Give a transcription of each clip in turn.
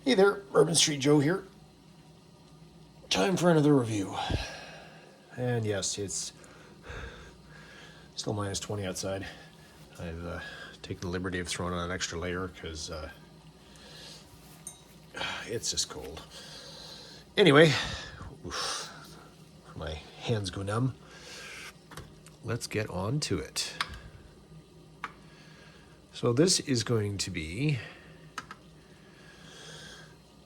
Hey there, Urban Street Joe here. Time for another review. And yes, it's still minus 20 outside. I've taken the liberty of throwing on an extra layer because it's just cold. Anyway, oof, my hands go numb. Let's get on to it. So this is going to be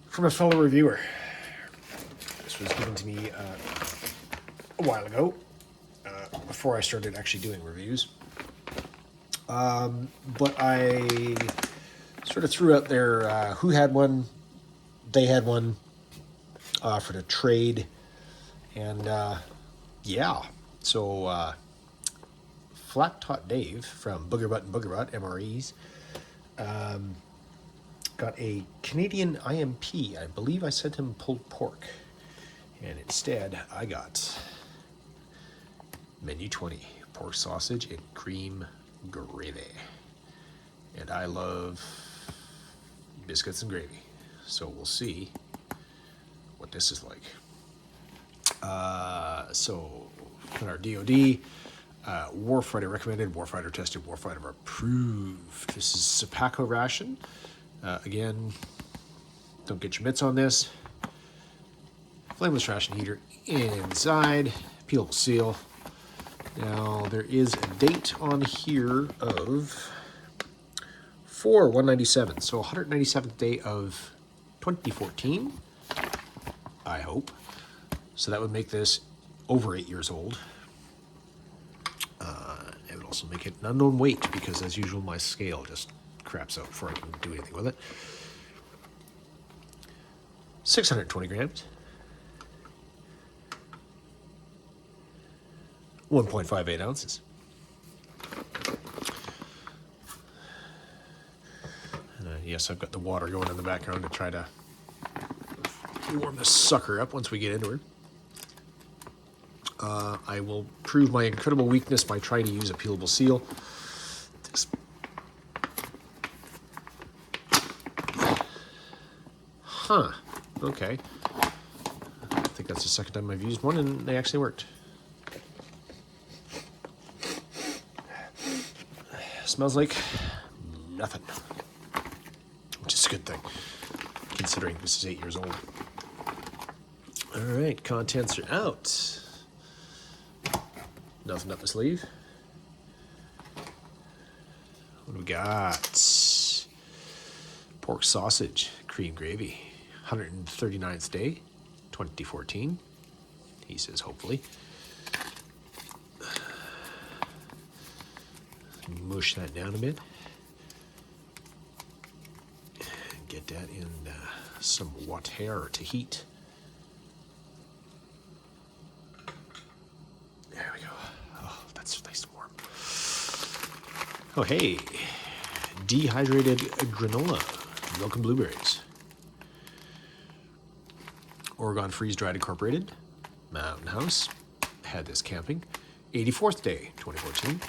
from a fellow reviewer. This was given to me a while ago, before I started actually doing reviews. But I sort of threw out there who had one, they had one, offered a trade, and yeah. So Flat Tot Dave from Booger Butt and Booger Butt, MREs, got a Canadian IMP. I believe I sent him pulled pork. And instead, I got Menu 20, pork sausage and cream gravy. And I love biscuits and gravy. So we'll see what this is like. So, on our DOD, Warfighter recommended, Warfighter tested, Warfighter approved. This is Sapaco ration. Again, don't get your mitts on this. Flameless ration heater inside, peelable seal. Now there is a date on here of 4/197, so 197th day of 2014, I hope. So that would make this over 8 years old. It would also make it an unknown weight because, as usual, my scale just craps out before I can do anything with it. 620 grams. 1.58 ounces. And yes, I've got the water going in the background to try to warm this sucker up once we get into it. I will prove my incredible weakness by trying to use a peelable seal. Huh. Okay. I think that's the second time I've used one, and they actually worked. Smells like nothing, which is a good thing, considering this is 8 years old. All right, contents are out. Nothing up the sleeve. What do we got? Pork sausage, cream gravy, 139th day, 2014. He says, hopefully. Mush that down a bit. And get that in some water to heat. There we go. Oh, that's nice and warm. Oh, hey. Dehydrated granola, milk and blueberries. Oregon Freeze-Dried Incorporated, Mountain House. Had this camping. 84th day, 2014.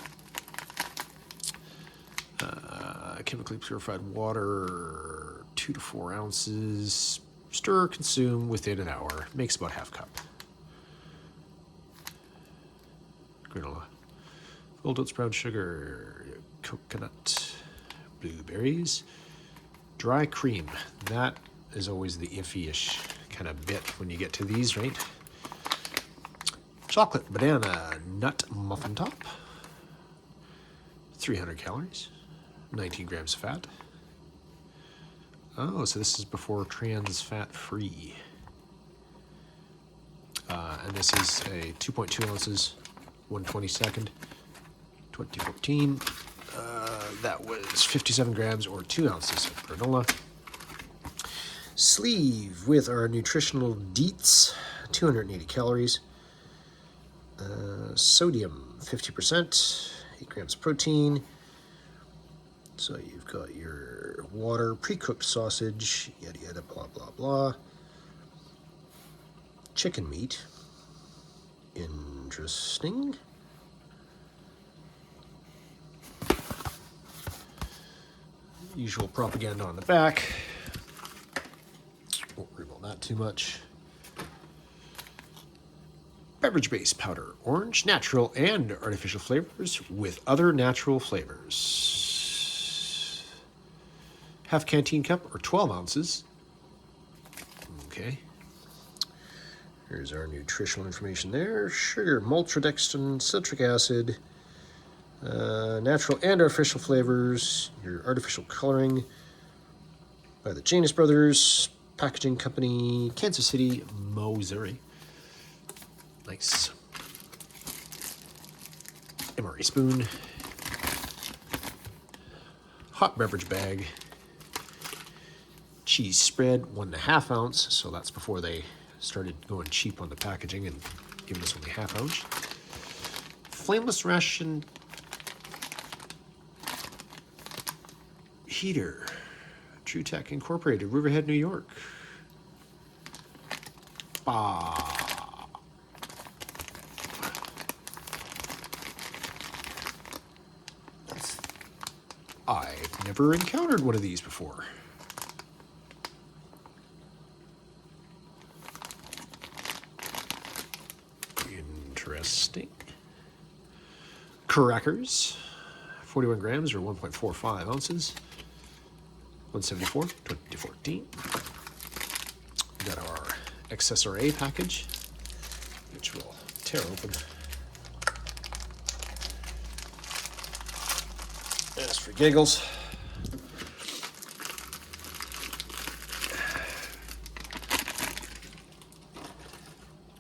Chemically purified water, 2 to 4 ounces. Stir, consume within an hour. Makes about half cup. Granola. Full oats, brown sugar, coconut, blueberries. Dry cream. That is always the iffy-ish kind of bit when you get to these, right? Chocolate banana nut muffin top. 300 calories. 19 grams of fat. Oh, so this is before trans fat free. And this is a 2.2 ounces, 1/22nd, 2014. That was 57 grams or 2 ounces of granola. Sleeve with our nutritional deets, 280 calories. Sodium, 50%, 8 grams of protein. So you've got your water, pre-cooked sausage, yada yada, blah blah blah. Chicken meat. Interesting. Usual propaganda on the back. not too much. Beverage base powder, orange, natural, and artificial flavors with other natural flavors. Half canteen cup or 12 ounces. Okay. Here's our nutritional information there. Sugar, maltodextrin, citric acid, natural and artificial flavors, your artificial coloring by the Janus Brothers, packaging company, Kansas City, Missouri. Nice. MRE spoon. Hot beverage bag. Cheese spread, 1.5 ounce. So that's before they started going cheap on the packaging and giving us only half ounce. Flameless ration heater. True Tech Incorporated, Riverhead, New York. I've never encountered one of these before. Interesting. Crackers, 41 grams or 1.45 ounces. 174, 2014. We got our XSRA package, which we'll tear open. Just for giggles.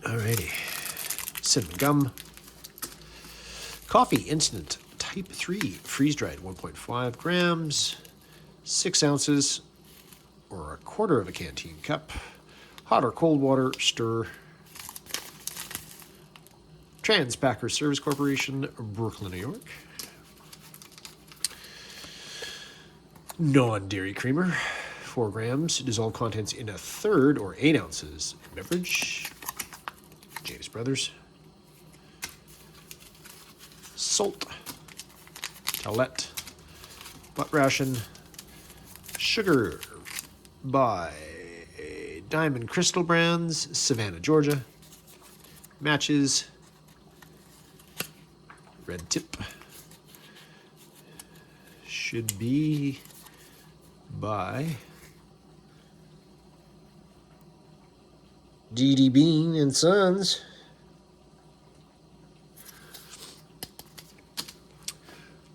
Alrighty. Cinnamon gum. Coffee instant type 3, freeze-dried, 1.5 grams, 6 ounces, or 1/4 of a canteen cup. Hot or cold water, stir. Transpacker Service Corporation, Brooklyn, New York. Non-dairy creamer, 4 grams, dissolved contents in 1/3 or 8 ounces. Beverage, Janus Brothers. Salt, Towelette, butt ration, sugar by Diamond Crystal Brands, Savannah, Georgia. Matches, red tip, should be by D.D. Bean and Sons.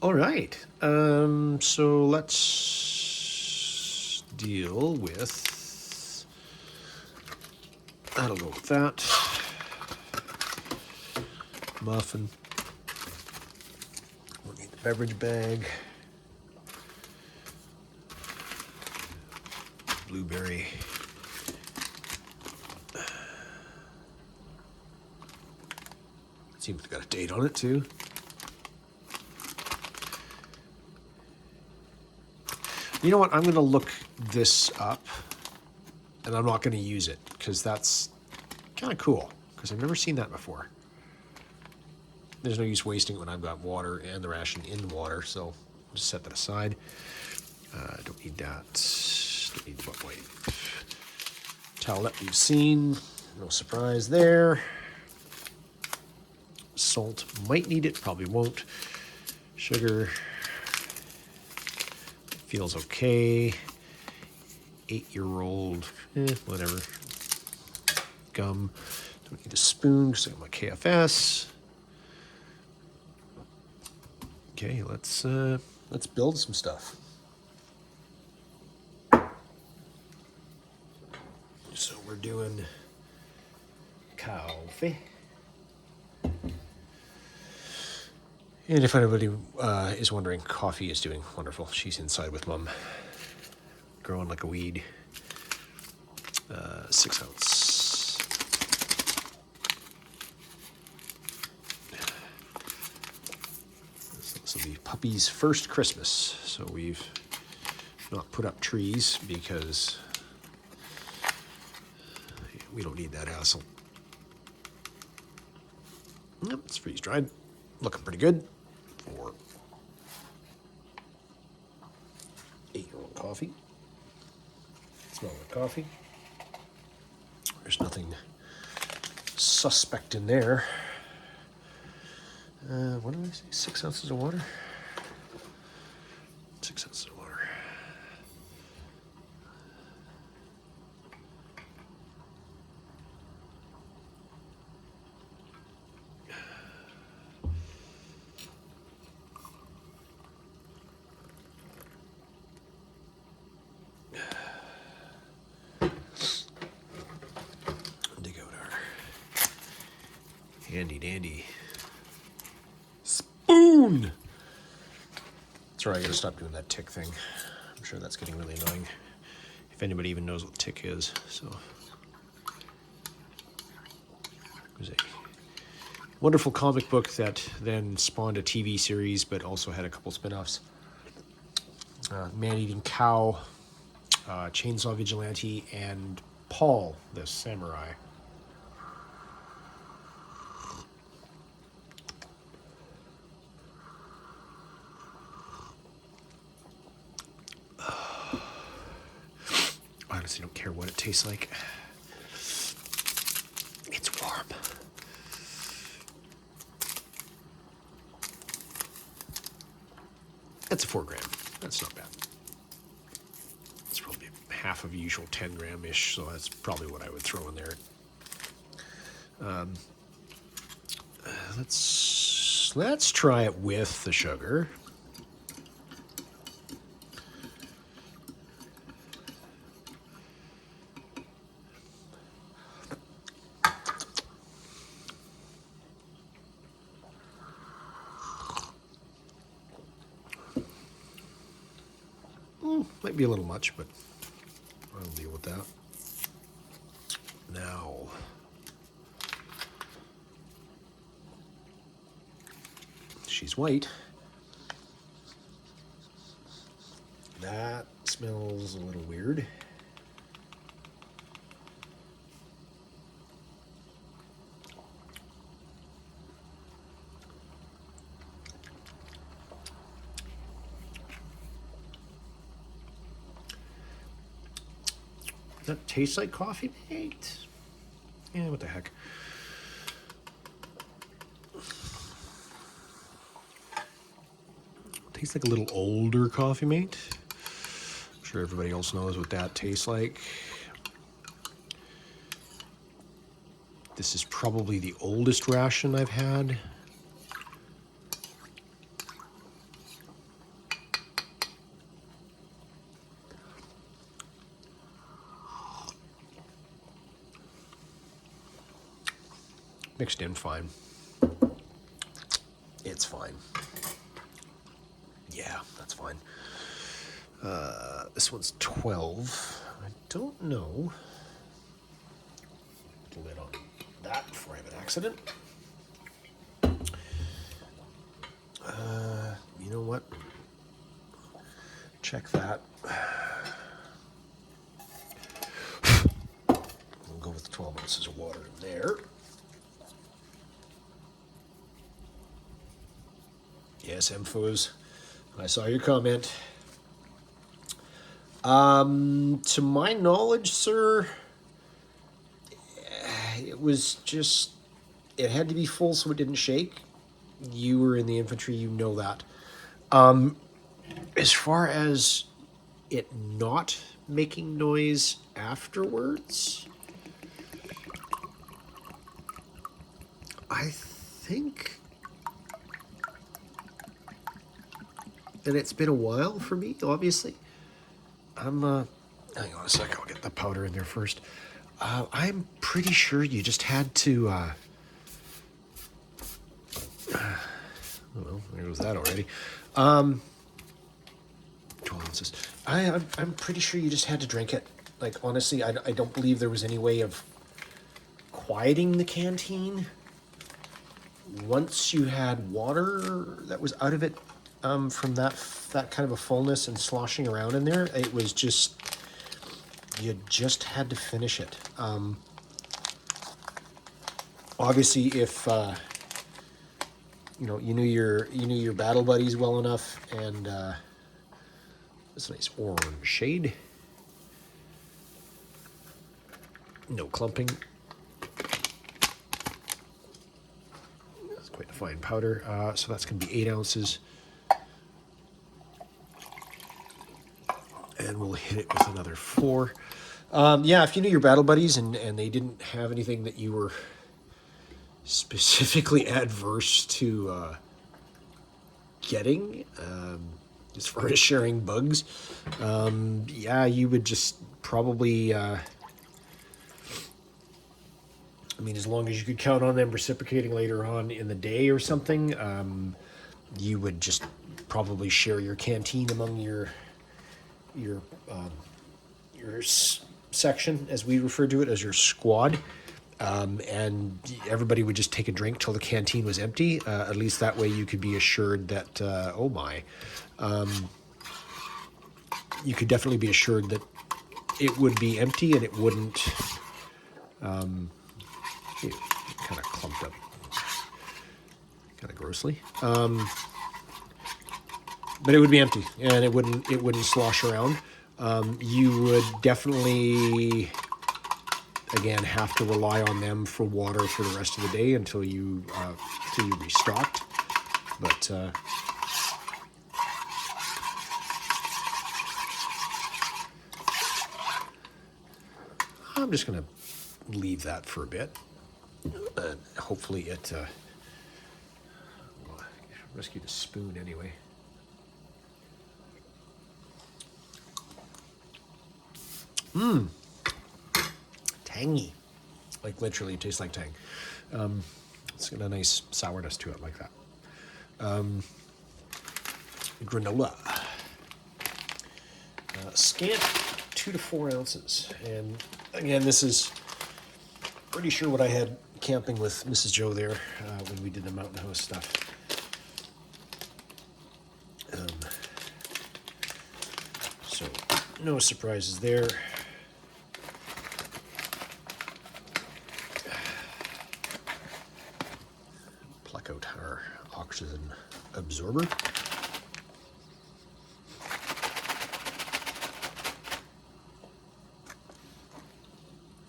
All right, so let's deal with, that'll go with that. Muffin. We'll need the beverage bag. Blueberry. Seems to got a date on it too. You know what? I'm going to look this up, and I'm not going to use it because that's kind of cool because I've never seen that before. There's no use wasting it when I've got water and the ration in the water, so I'll just set that aside. Don't need that. Don't need the butt wipe. Towelette we've seen. No surprise there. Salt, might need it, probably won't. Sugar. Feels okay. 8-year-old, whatever. Gum. Don't need a spoon because I got my KFS. Okay, let's build some stuff. So we're doing coffee. And if anybody is wondering, coffee is doing wonderful. She's inside with Mom, growing like a weed. 6 ounce. This will be Puppy's first Christmas. So we've not put up trees because we don't need that hassle. Yep, it's freeze dried. Looking pretty good for 8-year-old coffee. Smell like coffee. There's nothing suspect in there. What did I say? 6 ounces of water? 6 ounces of water. Dig out our handy dandy spoon. Sorry, I gotta stop doing that tick thing. I'm sure that's getting really annoying. If anybody even knows what tick is, so. It was a wonderful comic book that then spawned a TV series, but also had a couple spin-offs. Man-Eating Cow, Chainsaw Vigilante, and Paul, the samurai. I honestly don't care what it tastes like. It's warm. That's a 4 gram. That's not bad. It's probably half of the usual 10 gram-ish, so that's probably what I would throw in there. Let's try it with the sugar. Might be a little much, but I'll deal with that. Now, she's white. That smells a little weird. Does that taste like coffee mate? Yeah, what the heck. Tastes like a little older coffee mate. I'm sure everybody else knows what that tastes like. This is probably the oldest ration I've had. Mixed in fine. It's fine. Yeah, that's fine. This one's 12. I don't know. Put the lid on that before I have an accident. You know what? Check that. We'll go with 12 ounces of water in there. Yes, Mfos. I saw your comment. To my knowledge, sir, it was just, it had to be full so it didn't shake. You were in the infantry, you know that. As far as it not making noise afterwards, I think, and it's been a while for me, obviously. Hang on a sec, I'll get the powder in there first. I'm pretty sure you just had to, well, there goes that already. 12 ounces. I'm pretty sure you just had to drink it. Like, honestly, I don't believe there was any way of quieting the canteen. Once you had water that was out of it, from that kind of a fullness and sloshing around in there, it was just, you just had to finish it. Obviously, if you know, you knew your battle buddies well enough, and this nice orange shade. No clumping. It's quite a fine powder. So that's going to be 8 ounces. And we'll hit it with another 4. Yeah, if you knew your battle buddies and they didn't have anything that you were specifically adverse to getting, as far as sharing bugs, yeah, you would just probably, I mean, as long as you could count on them reciprocating later on in the day or something, you would just probably share your canteen among your section, as we refer to it, as your squad. And everybody would just take a drink till the canteen was empty. At least that way you could be assured that, you could definitely be assured that it would be empty and it wouldn't, it kind of clumped up kind of grossly. But it would be empty and it wouldn't slosh around. You would definitely, again, have to rely on them for water for the rest of the day until you restocked. But I'm just going to leave that for a bit. Hopefully it well, rescue the spoon anyway. Tangy. Like literally, it tastes like tang. It's got a nice sourness to it like that. Granola. Scant 2 to 4 ounces. And again, this is pretty sure what I had camping with Mrs. Joe there when we did the mountain house stuff. So no surprises there. Pluck out our oxygen absorber.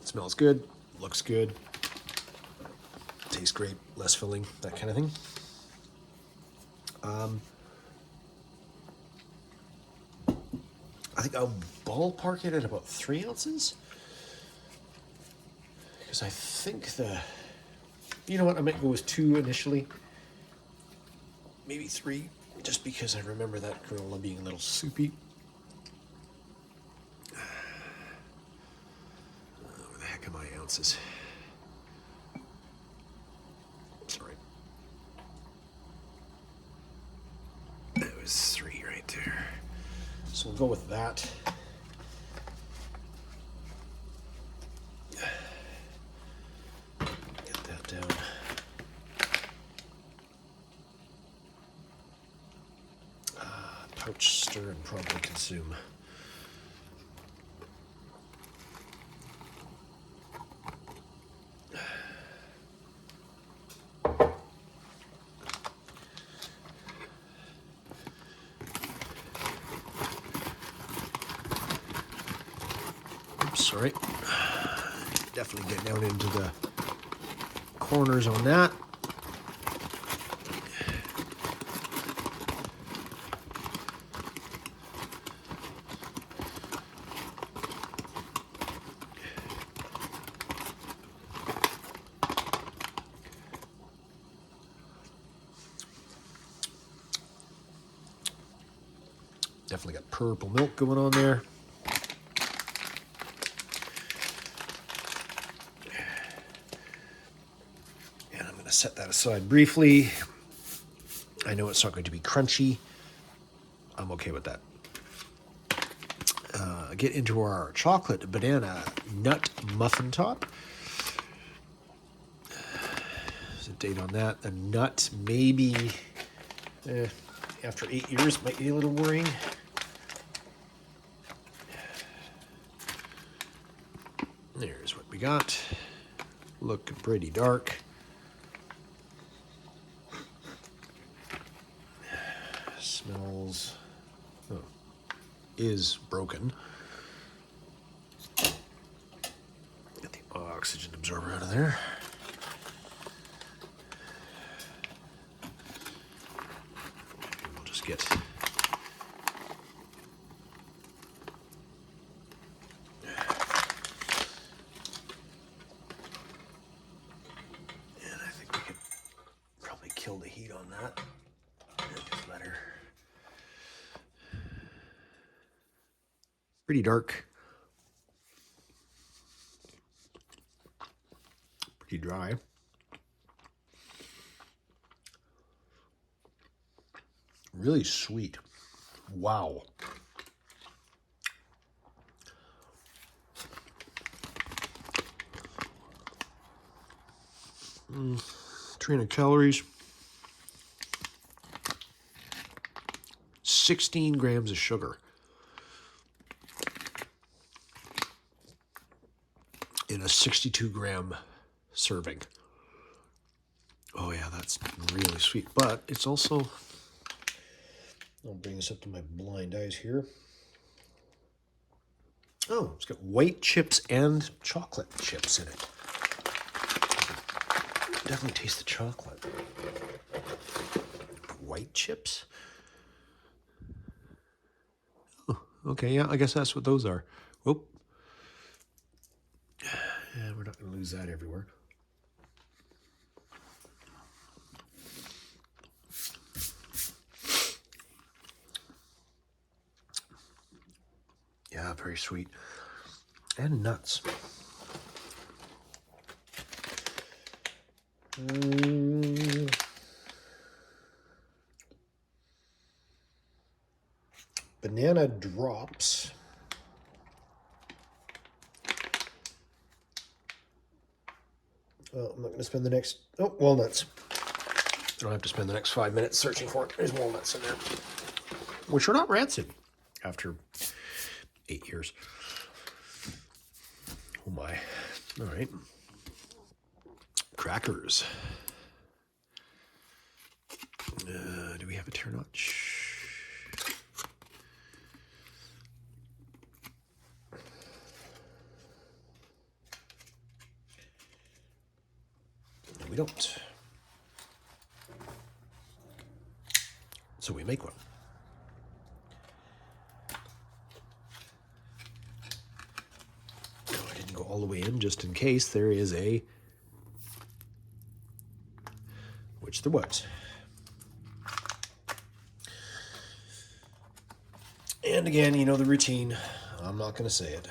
Smells good, looks good, tastes great, less filling, that kind of thing. I think I'll ballpark it at about 3 ounces. Because I think you know what, I might go with 2 initially. Maybe 3, just because I remember that granola being a little soupy. Where the heck are my ounces? Sorry. That was 3 right there. So we'll go with that. Get that down. Pouch, stir, and probably consume. Sorry. Definitely get down into the corners on that. Definitely got purple milk going on there. Set that aside briefly. I know it's not going to be crunchy. I'm okay with that. Get into our chocolate banana nut muffin top. There's a date on that. The nut maybe after 8 years might be a little worrying. There's what we got. Looking pretty dark. Smells, is broken. Got the oxygen absorber out of there. We'll just get kill the heat on that. And just let her. Pretty dark. Pretty dry. Really sweet. Wow. Mm, 300 calories. 16 grams of sugar in a 62-gram serving. Oh yeah, that's really sweet. But it's also, I'll bring this up to my blind eyes here. Oh, it's got white chips and chocolate chips in it. Definitely taste the chocolate. White chips? Okay, yeah, I guess that's what those are. Whoop. Yeah, we're not going to lose that everywhere. Yeah, very sweet. And nuts. Banana drops. Well, I'm not going to spend the next... Oh, walnuts. I don't have to spend the next 5 minutes searching for it. There's walnuts in there. Which are not rancid after 8 years. Oh my. All right. Crackers. Do we have a tear notch? No, we don't. So we make one. No, I didn't go all the way in just in case there is a... Which there was. And again, you know the routine. I'm not going to say it.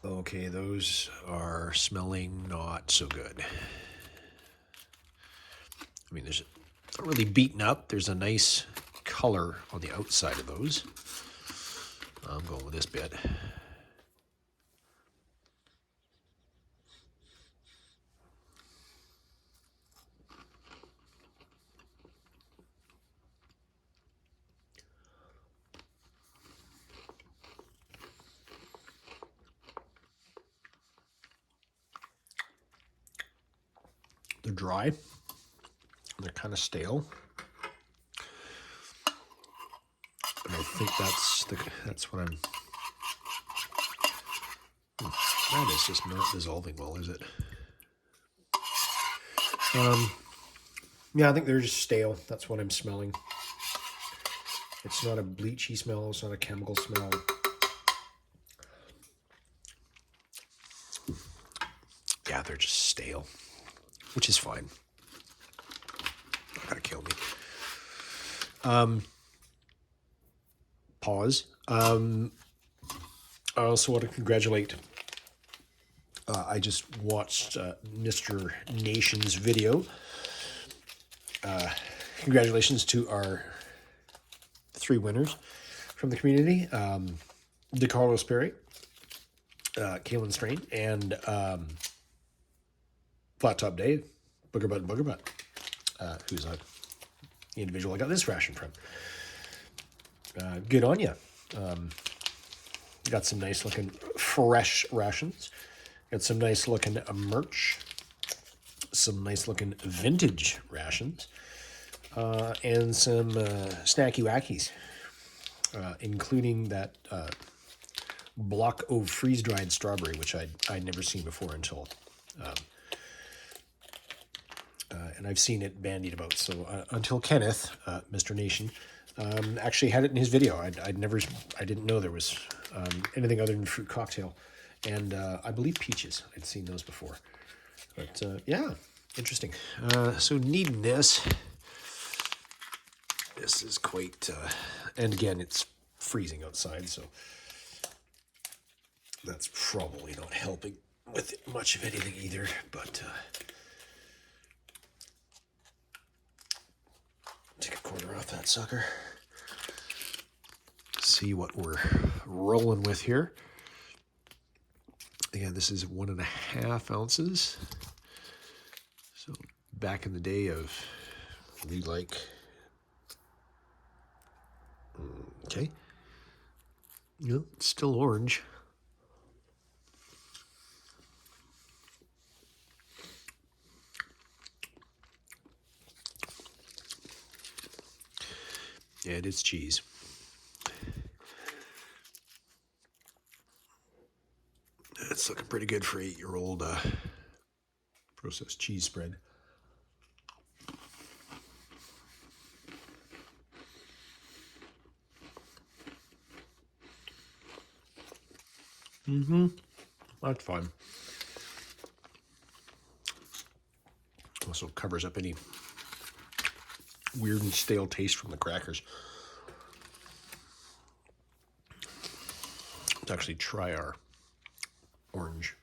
Okay, those are smelling not so good. I mean, there's not really beaten up. There's a nice color on the outside of those. I'm going with this bit. They're dry. They're kind of stale. And I think that's what I'm... That is just not dissolving well, is it? Yeah, I think they're just stale. That's what I'm smelling. It's not a bleachy smell. It's not a chemical smell. Yeah, they're just stale, which is fine. Not gonna kill me. Pause. I also want to congratulate. I just watched Mr. Nation's video. Congratulations to our 3 winners from the community. DeCarlos Perry, Kalen Strain, and Flat Top Dave, Booger Butt, who's the individual I got this ration from. Good on you. Got some nice looking fresh rations. Got some nice looking merch. Some nice looking vintage rations. And some snacky wackies. Including that block of freeze-dried strawberry, which I'd never seen before until... and I've seen it bandied about. So until Kenneth, Mr. Nation, actually had it in his video. I didn't know there was anything other than fruit cocktail, and I believe peaches. I'd seen those before, but yeah, interesting. So needing this is quite, and again, it's freezing outside, so that's probably not helping with much of anything either. But take a quarter off that sucker. See what we're rolling with here. Again, this is 1.5 ounces. So back in the day of we like, okay, no, it's still orange. And it's cheese. It's looking pretty good for 8-year-old processed cheese spread. That's fine. Also covers up any weird and stale taste from the crackers. Let's actually try our orange.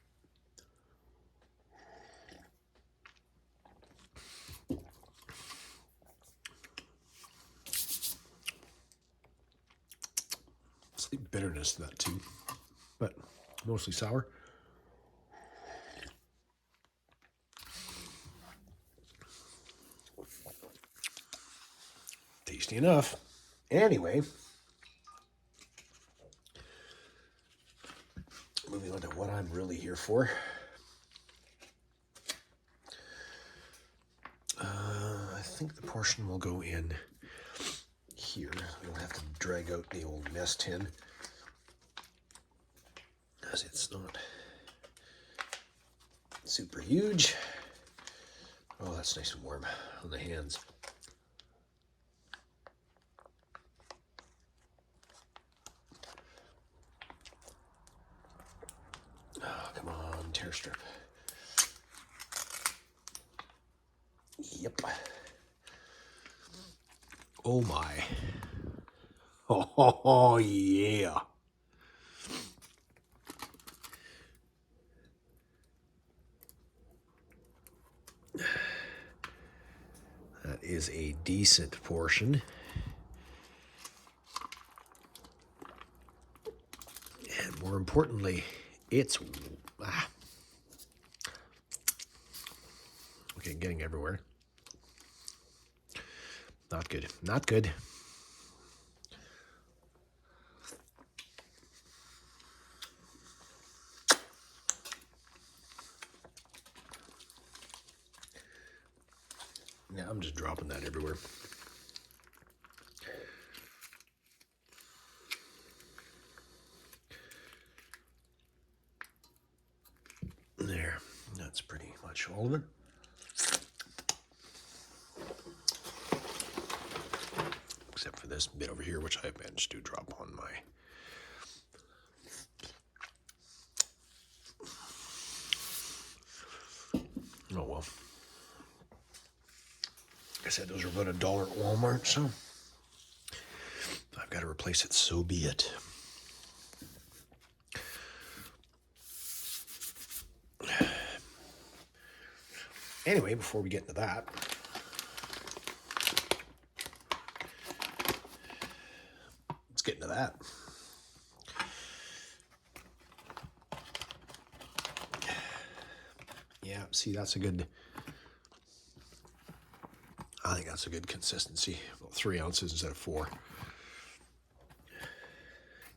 Slight bitterness to that too, but mostly sour. Tasty enough. Anyway, moving on to what I'm really here for. I think the portion will go in here. We don't have to drag out the old mess tin, because it's not super huge. Oh, that's nice and warm on the hands. Oh, come on, tear strip. Yep. Oh my. Oh, yeah. That is a decent portion. And more importantly, it's okay, getting everywhere. Not good. Not good. Yeah, I'm just dropping that everywhere. There. That's pretty much all of it. Except for this bit over here, which I managed to drop on my... Oh well. Like I said, those are about $1 at Walmart, so if I've got to replace it, so be it. Anyway, before we get into that, let's get into that. see, that's a good, I think that's a good consistency. About 3 ounces instead of 4.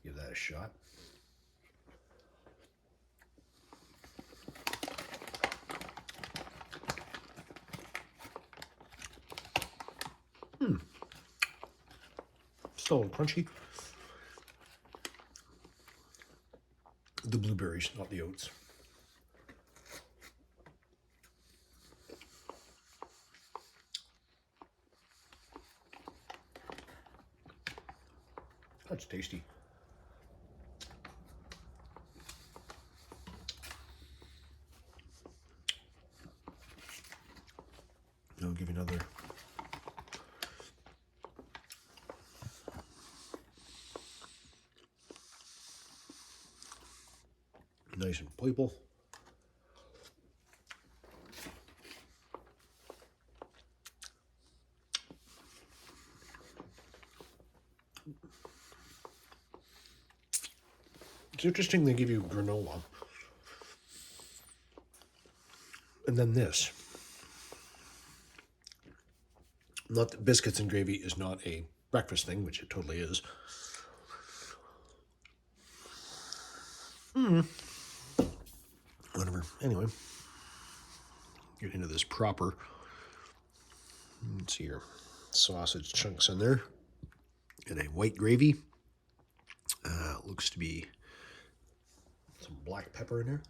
Give that a shot. Still a little crunchy. The blueberries, not the oats. That's tasty. I'll give you another. Nice and playful. It's interesting they give you granola. And then this. Not that biscuits and gravy is not a breakfast thing, which it totally is. Whatever. Anyway, get into this proper. Let's see here. Sausage chunks in there. And a white gravy. Looks to be some black pepper in there.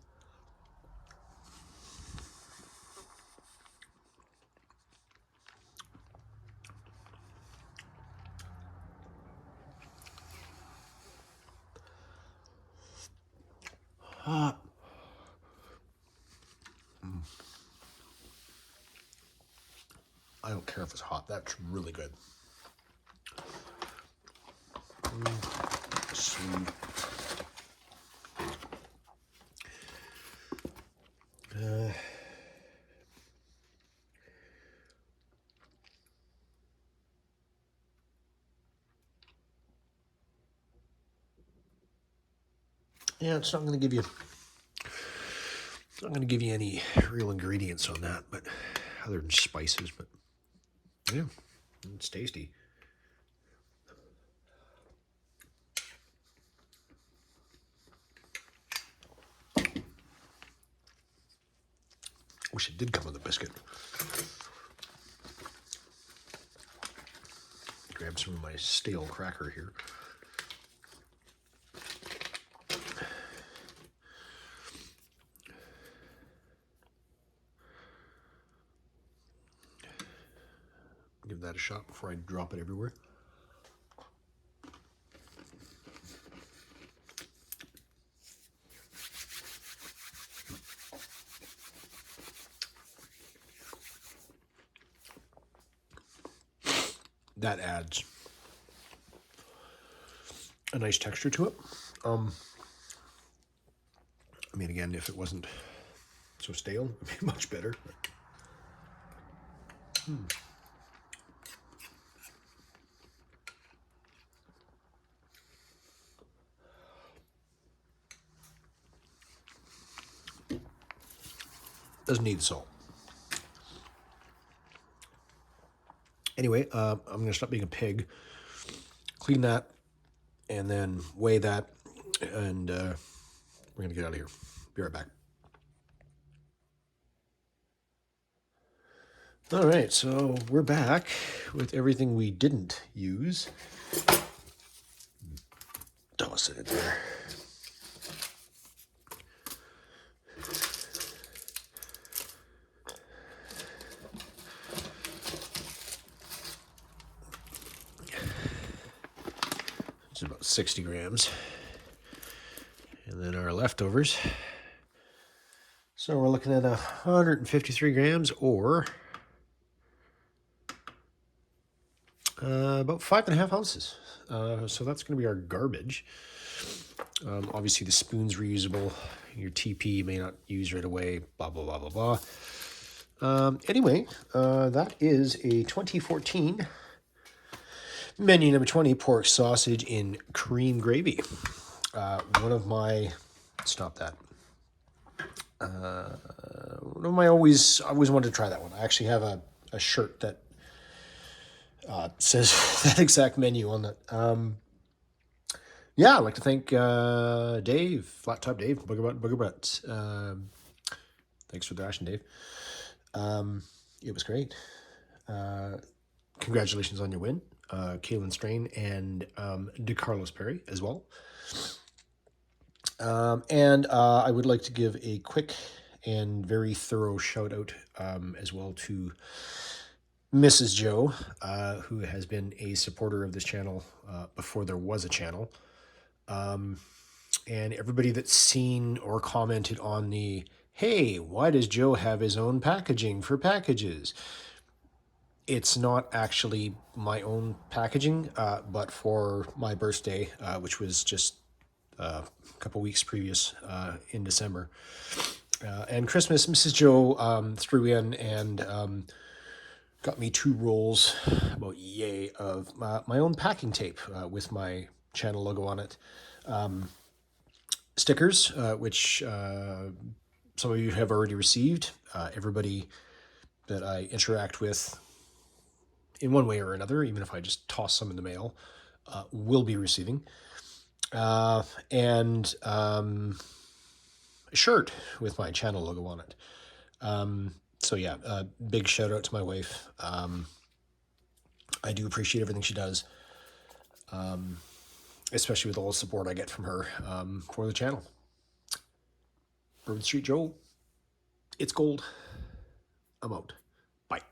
Hot. I don't care if it's hot. That's really good. Sweet. Yeah, it's not going to give you. It's not going to give you any real ingredients on that, but other than spices. But yeah, it's tasty. Wish it did come with a biscuit. Grab some of my stale cracker here. Give that a shot before I drop it everywhere. That adds a nice texture to it. I mean, again, if it wasn't so stale, it would be much better. Doesn't need salt. Anyway, I'm going to stop being a pig, clean that, and then weigh that, and we're going to get out of here. Be right back. All right, so we're back with everything we didn't use. Toss it in there. It's about 60 grams. And then our leftovers. So we're looking at 153 grams, or about 5.5 ounces. So that's going to be our garbage. Obviously, the spoon's reusable. Your TP you may not use right away. Blah, blah, blah, blah, blah. Anyway, that is a 2014 menu number 20 pork sausage in cream gravy. One of my... Stop that. I always wanted to try that one. I actually have a shirt that says that exact menu on it. Yeah, I'd like to thank Dave, Flat Top Dave, Booger Butt. Thanks for the ration, Dave. It was great. Congratulations on your win, Kaylin Strain and DeCarlos Perry as well. And I would like to give a quick and very thorough shout out as well to Mrs. Joe, who has been a supporter of this channel before there was a channel. And everybody that's seen or commented on the, hey, why does Joe have his own packaging for packages? It's not actually my own packaging, but for my birthday, which was just a couple weeks previous in December. And Christmas, Mrs. Joe threw in and got me 2 rolls, about yay, of my own packing tape with my channel logo on it. Stickers, which some of you have already received. Everybody that I interact with in one way or another, even if I just toss some in the mail, will be receiving. And a shirt with my channel logo on it. So yeah, big shout out to my wife. I do appreciate everything she does, especially with all the support I get from her for the channel. Bourbon Street Joel, it's gold. I'm out. Bye.